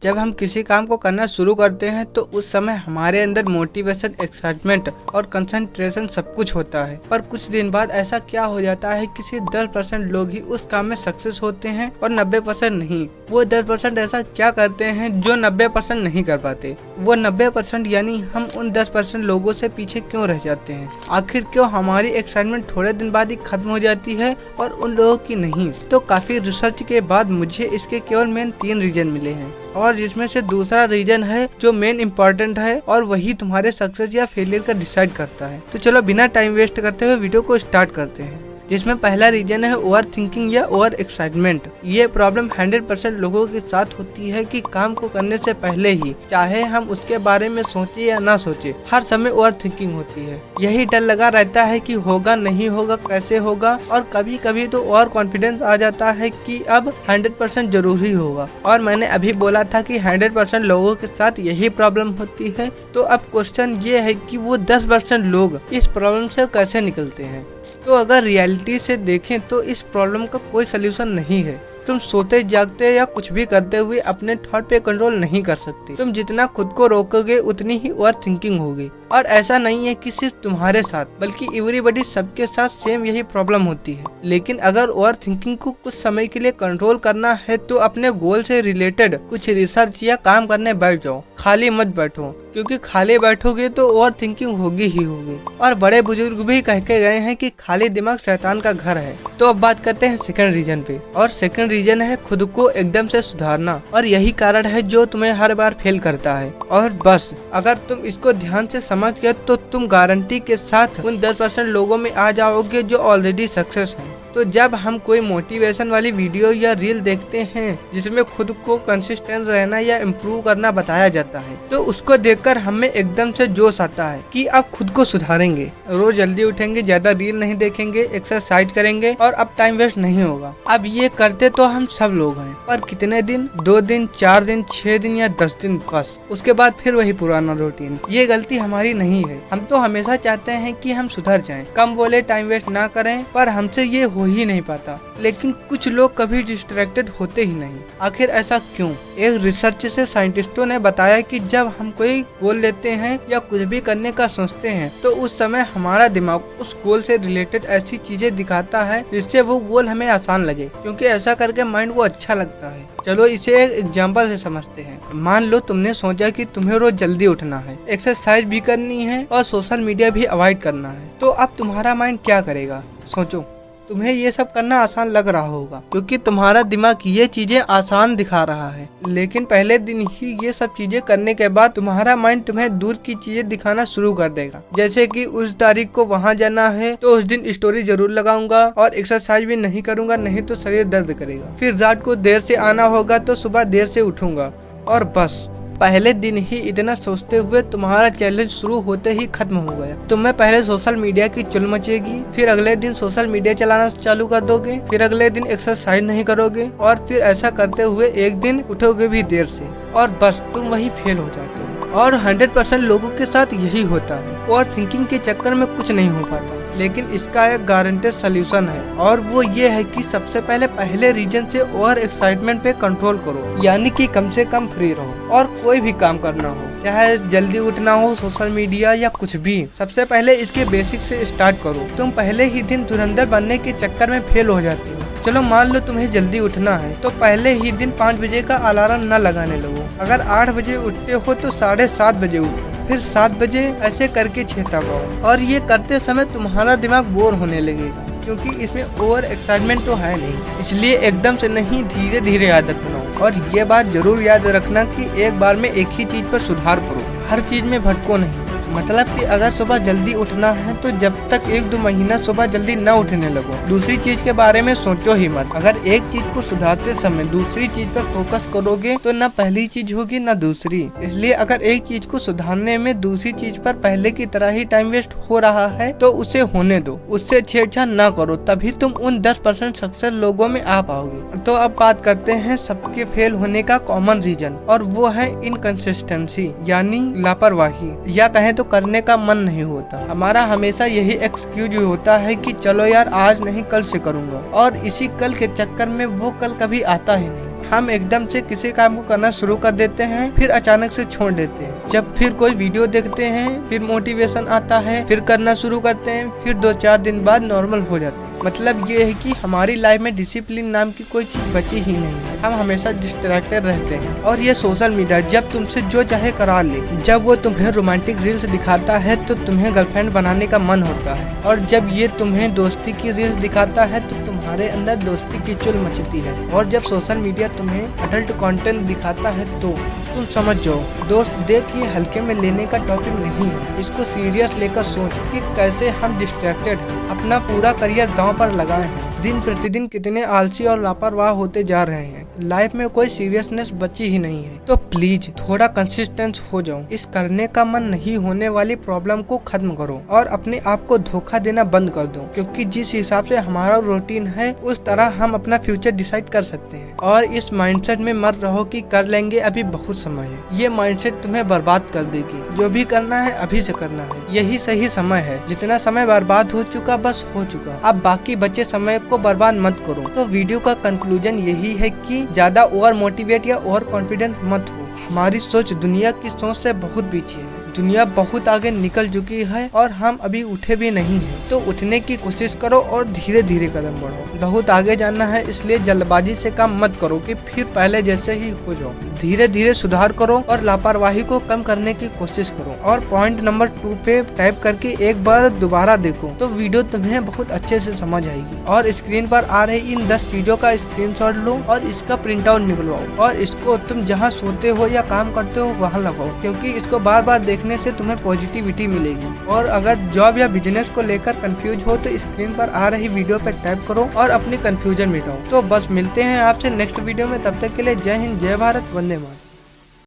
जब हम किसी काम को करना शुरू करते हैं तो उस समय हमारे अंदर मोटिवेशन, एक्साइटमेंट और कंसंट्रेशन सब कुछ होता है, पर कुछ दिन बाद ऐसा क्या हो जाता है कि सिर्फ 10% लोग ही उस काम में सक्सेस होते हैं और 90% नहीं। वो 10% ऐसा क्या करते हैं जो 90% नहीं कर पाते। वो 90% यानी हम उन 10% लोगों से पीछे क्यों रह जाते हैं? आखिर क्यों हमारी एक्साइटमेंट थोड़े दिन बाद ही खत्म हो जाती है और उन लोगों की नहीं? तो काफी रिसर्च के बाद मुझे इसके केवल मेन 3 रीजन मिले हैं, और जिसमें से दूसरा रीजन है जो मेन इम्पोर्टेंट है और वही तुम्हारे सक्सेस या फेलियर का डिसाइड करता है। तो चलो बिना टाइम वेस्ट करते हुए वीडियो को स्टार्ट करते हैं। जिसमें पहला रीजन है ओवर थिंकिंग या ओवर एक्साइटमेंट। ये प्रॉब्लम 100% लोगों के साथ होती है कि काम को करने से पहले ही, चाहे हम उसके बारे में सोचे या ना सोचे, हर समय ओवर थिंकिंग होती है। यही डर लगा रहता है कि होगा नहीं होगा, कैसे होगा, और कभी कभी तो ओवर कॉन्फिडेंस आ जाता है कि अब 100% जरूर ही होगा। और मैंने अभी बोला था कि 100% लोगों के साथ यही प्रॉब्लम होती है। तो अब क्वेश्चन ये है कि वो 10% लोग इस प्रॉब्लम से कैसे निकलते हैं। तो अगर रियलिटी से देखें तो इस प्रॉब्लम का कोई सलूशन नहीं है। तुम सोते जागते या कुछ भी करते हुए अपने थॉट पे कंट्रोल नहीं कर सकते। तुम जितना खुद को रोकोगे उतनी ही ओवर थिंकिंग होगी। और ऐसा नहीं है कि सिर्फ तुम्हारे साथ, बल्कि एवरीबॉडी सबके साथ सेम यही प्रॉब्लम होती है। लेकिन अगर ओवर थिंकिंग को कुछ समय के लिए कंट्रोल करना है तो अपने गोल से रिलेटेड कुछ रिसर्च या काम करने बैठ जाओ। खाली मत बैठो, क्योंकि खाली बैठोगे तो ओवर थिंकिंग होगी ही होगी। और बड़े बुजुर्ग भी कह के गए हैं कि खाली दिमाग शैतान का घर है। तो अब बात करते हैं सेकंड रीजन पे, और सेकंड रीजन है खुद को एकदम से सुधारना। और यही कारण है जो तुम्हें हर बार फेल करता है। और बस अगर तुम इसको ध्यान से समझ गए तो तुम गारंटी के साथ उन 10% लोगों में आ जाओगे जो ऑलरेडी सक्सेस हैं। तो जब हम कोई मोटिवेशन वाली वीडियो या रील देखते हैं जिसमें खुद को कंसिस्टेंट रहना या इम्प्रूव करना बताया जाता है, तो उसको देखकर हमें एकदम से जोश आता है कि अब खुद को सुधारेंगे, रोज जल्दी उठेंगे, ज्यादा रील नहीं देखेंगे, एक्सरसाइज करेंगे और अब टाइम वेस्ट नहीं होगा। अब ये करते तो हम सब लोग हैं, पर कितने दिन? 2 दिन, 4 दिन, 6 दिन या 10 दिन बस। उसके बाद फिर वही पुराना रूटीन। ये गलती हमारी नहीं है। हम तो हमेशा चाहते हैं कि हम सुधर जाएं, कम बोले, टाइम वेस्ट ना करें, पर हमसे ये हो ही नहीं पाता। लेकिन कुछ लोग कभी डिस्ट्रैक्टेड होते ही नहीं। आखिर ऐसा क्यों? एक रिसर्च से साइंटिस्टों ने बताया कि जब हम कोई गोल लेते हैं या कुछ भी करने का सोचते हैं तो उस समय हमारा दिमाग उस गोल से रिलेटेड ऐसी चीजें दिखाता है जिससे वो गोल हमें आसान लगे, क्योंकि ऐसा करके माइंड को अच्छा लगता है। चलो इसे एक एग्जाम्पल से समझते हैं। मान लो तुमने सोचा कि तुम्हें रोज जल्दी उठना है, एक्सरसाइज भी करनी है और सोशल मीडिया भी अवॉइड करना है। तो अब तुम्हारा माइंड क्या करेगा? सोचो। तुम्हें ये सब करना आसान लग रहा होगा क्योंकि तुम्हारा दिमाग ये चीजें आसान दिखा रहा है। लेकिन पहले दिन ही ये सब चीजें करने के बाद तुम्हारा माइंड तुम्हें दूर की चीजें दिखाना शुरू कर देगा। जैसे कि उस तारीख को वहाँ जाना है तो उस दिन स्टोरी जरूर लगाऊंगा और एक्सरसाइज भी नहीं करूंगा, नहीं तो शरीर दर्द करेगा। फिर रात को देर से आना होगा तो सुबह देर से उठूंगा। और बस पहले दिन ही इतना सोचते हुए तुम्हारा चैलेंज शुरू होते ही खत्म हो गया। तुम्हें पहले सोशल मीडिया की चुल मचेगी, फिर अगले दिन सोशल मीडिया चलाना चालू कर दोगे, फिर अगले दिन एक्सरसाइज नहीं करोगे और फिर ऐसा करते हुए एक दिन उठोगे भी देर से, और बस तुम वही फेल हो जाते हो। और 100% लोगों के साथ यही होता है। ओवर थिंकिंग के चक्कर में कुछ नहीं हो पाता। लेकिन इसका एक गारंटेड सलूशन है, और वो ये है कि सबसे पहले रीजन से ओवर एक्साइटमेंट पे कंट्रोल करो, यानी कि कम से कम फ्री रहो। और कोई भी काम करना हो, चाहे जल्दी उठना हो, सोशल मीडिया या कुछ भी, सबसे पहले इसके बेसिक से स्टार्ट करो। तुम पहले ही दिन धुरंधर बनने के चक्कर में फेल हो जाती हो। चलो मान लो तुम्हें जल्दी उठना है तो पहले ही दिन 5 बजे का अलार्म न लगाने लगो। अगर 8 बजे उठते हो तो 7:30 बजे उठो, फिर 7 बजे, ऐसे करके 6 तक आओ। और ये करते समय तुम्हारा दिमाग बोर होने लगेगा, क्योंकि इसमें ओवर एक्साइटमेंट तो है नहीं। इसलिए एकदम से नहीं, धीरे धीरे आदत बनाओ। और ये बात जरूर याद रखना कि एक बार में एक ही चीज पर सुधार करो, हर चीज में भटको नहीं। मतलब कि अगर सुबह जल्दी उठना है तो जब तक 1-2 महीना सुबह जल्दी न उठने लगो, दूसरी चीज के बारे में सोचो ही मत। अगर एक चीज को सुधारते समय दूसरी चीज पर फोकस करोगे तो न पहली चीज होगी न दूसरी। इसलिए अगर एक चीज को सुधारने में दूसरी चीज पर पहले की तरह ही टाइम वेस्ट हो रहा है तो उसे होने दो, उससे छेड़छाड़ न करो, तभी तुम उन 10% सक्सेस लोगों में आ पाओगे। तो अब बात करते हैं सबके फेल होने का कॉमन रीजन, और वो है इनकंसिस्टेंसी, यानी लापरवाही, या कहें तो करने का मन नहीं होता। हमारा हमेशा यही एक्सक्यूज होता है कि चलो यार आज नहीं कल से करूंगा, और इसी कल के चक्कर में वो कल कभी आता ही नहीं। हम एकदम से किसी काम को करना शुरू कर देते हैं, फिर अचानक से छोड़ देते हैं। जब फिर कोई वीडियो देखते हैं, फिर मोटिवेशन आता है, फिर करना शुरू करते हैं, फिर 2-4 दिन बाद नॉर्मल हो जाते हैं। मतलब ये है कि हमारी लाइफ में डिसिप्लिन नाम की कोई चीज बची ही नहीं है। हम हमेशा डिस्ट्रैक्टेड रहते हैं। और ये सोशल मीडिया जब तुमसे जो चाहे करा ले, जब वो तुम्हें रोमांटिक रील्स दिखाता है तो तुम्हें गर्लफ्रेंड बनाने का मन होता है, और जब ये तुम्हें दोस्ती की रील्स दिखाता है तो तुम्हारे अंदर दोस्ती की चुल मचती है। और जब सोशल मीडिया तुम्हें अडल्ट कंटेंट दिखाता है तो तुम समझ जाओ दोस्त, देख ये हल्के में लेने का टॉपिक नहीं है। इसको सीरियस लेकर सोच कि कैसे हम डिस्ट्रैक्टेड हैं, अपना पूरा करियर दांव पर लगाए हैं। दिन प्रतिदिन कितने आलसी और लापरवाह होते जा रहे हैं। लाइफ में कोई सीरियसनेस बची ही नहीं है। तो प्लीज थोड़ा कंसिस्टेंट हो जाओ। इस करने का मन नहीं होने वाली प्रॉब्लम को खत्म करो और अपने आप को धोखा देना बंद कर दो, क्योंकि जिस हिसाब से हमारा रूटीन है उस तरह हम अपना फ्यूचर डिसाइड कर सकते हैं। और इस माइंडसेट में मत रहो कि कर लेंगे, अभी बहुत समय है। ये माइंडसेट तुम्हें बर्बाद कर देगी। जो भी करना है अभी से करना है, यही सही समय है। जितना समय बर्बाद हो चुका बस हो चुका, अब बाकी बचे समय को बर्बाद मत करो। तो वीडियो का कंक्लूजन यही है कि ज्यादा ओवर मोटिवेट या ओवर कॉन्फिडेंट मत हो। हमारी सोच दुनिया की सोच से बहुत पीछे है। दुनिया बहुत आगे निकल चुकी है और हम अभी उठे भी नहीं हैं। तो उठने की कोशिश करो और धीरे धीरे कदम बढ़ो। बहुत आगे जाना है, इसलिए जल्दबाजी से काम मत करो कि फिर पहले जैसे ही हो जाओ। धीरे धीरे सुधार करो और लापरवाही को कम करने की कोशिश करो। और पॉइंट नंबर 2 पे टाइप करके एक बार दोबारा देखो तो वीडियो तुम्हें बहुत अच्छे से समझ आएगी। और स्क्रीन पर आ रही इन 10 चीजों का स्क्रीनशॉट लो और इसका प्रिंट आउट निकलवाओ और इसको तुम जहाँ सोते हो या काम करते हो वहाँ लगाओ, क्योंकि इसको बार बार देखने से तुम्हें पॉजिटिविटी मिलेगी। और अगर जॉब या बिजनेस को लेकर कंफ्यूज हो तो स्क्रीन पर आ रही वीडियो पर टाइप करो और अपनी कंफ्यूजन मिटाओ। तो बस मिलते हैं आपसे नेक्स्ट वीडियो में, तब तक के लिए जय हिंद, जय भारत, वंदे मातरम।